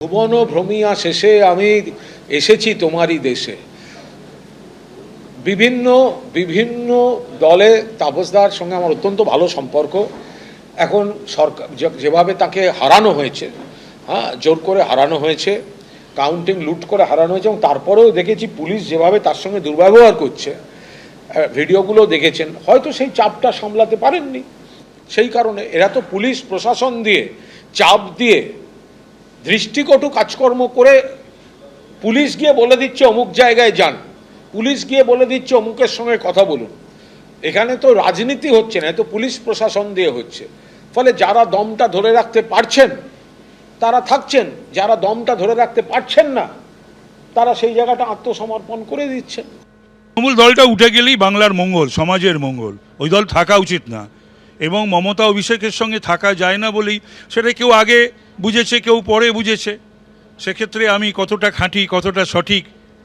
ভুবন ভ্রমিয়া শেষে আমি এসেছি তোমারই দেশে। বিভিন্ন বিভিন্ন দলে তাপসদার সঙ্গে আমার অত্যন্ত ভালো সম্পর্ক। এখন সরকার যেভাবে তাকে হারানো হয়েছে, জোর করে হারানো হয়েছে, কাউন্টিং লুট করে হারানো হয়েছে, এবং তারপরেও দেখেছি পুলিশ যেভাবে তার সঙ্গে দুর্ব্যবহার করছে, ভিডিওগুলো দেখেছেন, হয়তো সেই চাপটা সামলাতে পারেননি। সেই কারণে এরা তো পুলিশ প্রশাসন দিয়ে চাপ দিয়ে দৃষ্টিকটু কাজকর্ম করে পুলিশ গিয়ে বলে দিচ্ছে অমুক জায়গায় যান, পুলিশ গিয়ে বলে দিচ্ছে অমুকের সঙ্গে কথা বলুন। এখানে তো রাজনীতি হচ্ছে না, তো পুলিশ প্রশাসন দিয়ে হচ্ছে। ফলে যারা দমটা ধরে রাখতে পারছেন তারা থাকছেন, যারা দমটা ধরে রাখতে পারছেন না তারা সেই জায়গাটা আত্মসমর্পণ করে দিচ্ছেন। তৃণমূল দলটা উঠে গেলেই বাংলার মঙ্গল, সমাজের মঙ্গল। ওই দল থাকা উচিত না, এবং মমতা অভিষেকের সঙ্গে থাকা যায় না বলেই সেটা কেউ আগে বুঝেছে, কেউ পরে বুঝেছে। সেক্ষেত্রে আমি কতটা খাঁটি, কতটা সঠিক,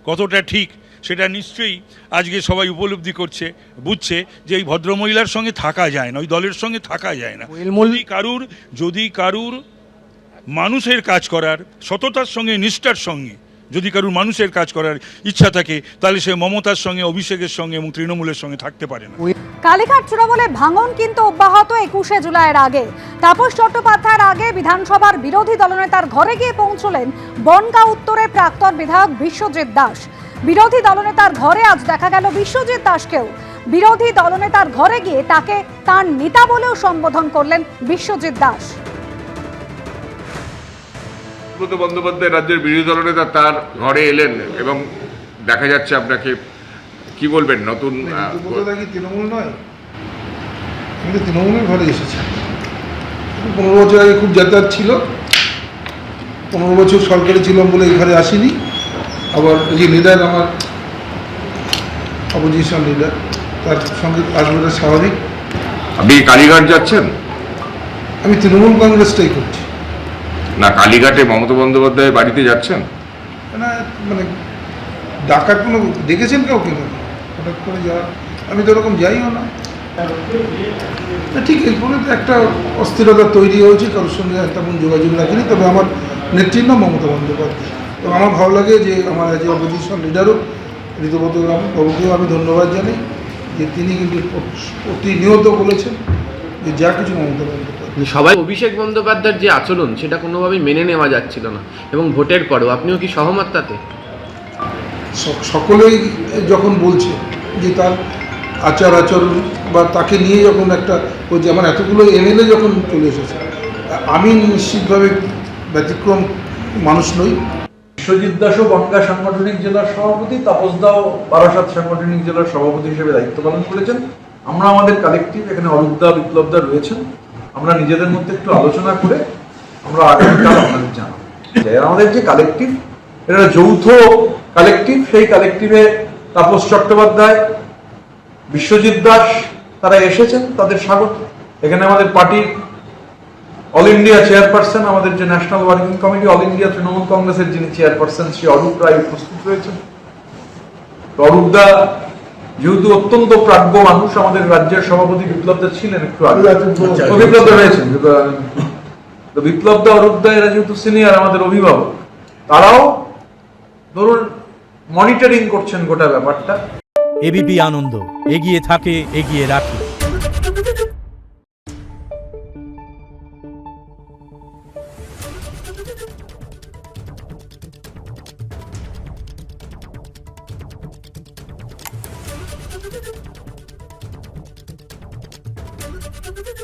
কতটা ঠিক, সেটা নিশ্চয়ই আজকে সবাই উপলব্ধি করছে, বুঝছে যে এই ভদ্রমহিলার সঙ্গে থাকা যায় না, ওই দলের সঙ্গে থাকা যায় না। যদি কারুর মানুষের কাজ করার সততার সঙ্গে, নিষ্ঠার সঙ্গে যদি কারুর মানুষের কাজ করার ইচ্ছা থাকে, তাহলে সে মমতার সঙ্গে, অভিষেকের সঙ্গে এবং তৃণমূলের সঙ্গে থাকতে পারে না। কালীঘাট তৃণমূলে ভাঙন কিন্তু অব্যাহত 21শে জুলাইয়ের আগে। তাপস চট্টোপাধ্যায়ের আগে বিধানসভার বিরোধী দলনেতার ঘরে গিয়ে পৌঁছলেন বনগাঁ উত্তরের প্রাক্তন বিধায়ক বিশ্বজিৎ দাস। বিরোধী দলনেতার ঘরে আজ দেখা গেল বিশ্বজিৎ দাসকেও। বিরোধী দলনেতার ঘরে গিয়ে তাকে তার নেতা বলেও সম্বোধন করলেন বিশ্বজিৎ দাস। সুব্রত বন্দ্যোপাধ্যায় রাজ্যের বিরোধী দলনেতা তার ঘরে এলেন এবং দেখা যাচ্ছে, আপনাকে কি বলবেন? নতুন তৃণমূল নয়, আমি তো তৃণমূলের ঘরে এসেছি। 15 বছর আগে খুব যাতায়াত ছিল, 15 বছর সরকারে ছিলাম বলে এই ঘরে আসিনি। আবার যে লিডার, আমার অপোজিশন লিডার, তার সঙ্গে আসবেটা স্বাভাবিক। আপনি কালীঘাট যাচ্ছেন? আমি তৃণমূল কংগ্রেসটাই করছি না, কালীঘাটে মমতা বন্দ্যোপাধ্যায়ের বাড়িতে যাচ্ছেন না। মানে ডাকার কোনো দেখেছেন কাউকে? হঠাৎ করে যাওয়া, আমি তো ওরকম যাইও না। ঠিক এরপরে তো একটা অস্থিরতা তৈরি হয়েছে, কারোর সঙ্গে তেমন যোগাযোগ রাখিনি। তবে আমার নেত্রীর নাম মমতা বন্দ্যোপাধ্যায়, তো আমার ভালো লাগে যে আমার যে অপোজিশন লিডারও ঋতুব্রত বাবুকেও আমি ধন্যবাদ জানাই যে তিনি কিন্তু প্রতিনিয়ত বলেছেন যে যা কিছু মমতা বন্দ্যোপাধ্যায়। সবাই অভিষেক বন্দ্যোপাধ্যায়ের যে আচরণ, সেটা কোনোভাবেই মেনে নেওয়া যাচ্ছিল না, এবং ভোটের পরেও আপনিও কি সহমত তাতে? সকলেই যখন বলছে যে তার আচরণ বা তাকে নিয়ে যখন একটা যে আমার এতগুলো এমএলএ যখন চলে এসেছে, আমি নিশ্চিতভাবে ব্যতিক্রম মানুষ নই। বিশ্বজিৎ দাসও বনগাঁ সাংগঠনিক জেলার সভাপতি, তাপসদাও বারাসাত সাংগঠনিক জেলার সভাপতি হিসেবে দায়িত্ব পালন করেছেন। আমরা আমাদের কালেকটিভ, এখানে অরূপদা, বিপ্লবদা রয়েছেন, আমরা নিজেদের মধ্যে একটু আলোচনা করে আমরা আগামীকাল আপনাদের জানাবো। আমাদের যে কালেকটিভ, এটা যৌথ কালেকটিভ। সেই কালেকটিভে তাপস চট্টোপাধ্যায়, বিশ্বজিৎ দাস তারা এসেছেন, তাদের স্বাগত। এখানে আমাদের পার্টির অল ইন্ডিয়া চেয়ারপারসন, আমাদের যে national working committee, all India Trinamool কংগ্রেসের যিনি চেয়ারপারসন, শ্রী অরূপ রায় উপস্থিত রয়েছেন। অরূপদা যেহেতু অত্যন্ত প্রাজ্ঞ মানুষ, আমাদের রাজ্যের সভাপতি বিপ্লবদা ছিলেন একটু আগে, বিপ্লবদা রয়েছেন, তো বিপ্লবদা, অরূপদা এরা যেহেতু সিনিয়র, আমাদের অভিভাবক, তারাও ধরুন মনিটরিং করছেন গোটা ব্যাপারটা। এবিপি আনন্দ, এগিয়ে থাকে, এগিয়ে রাখে। Thank you.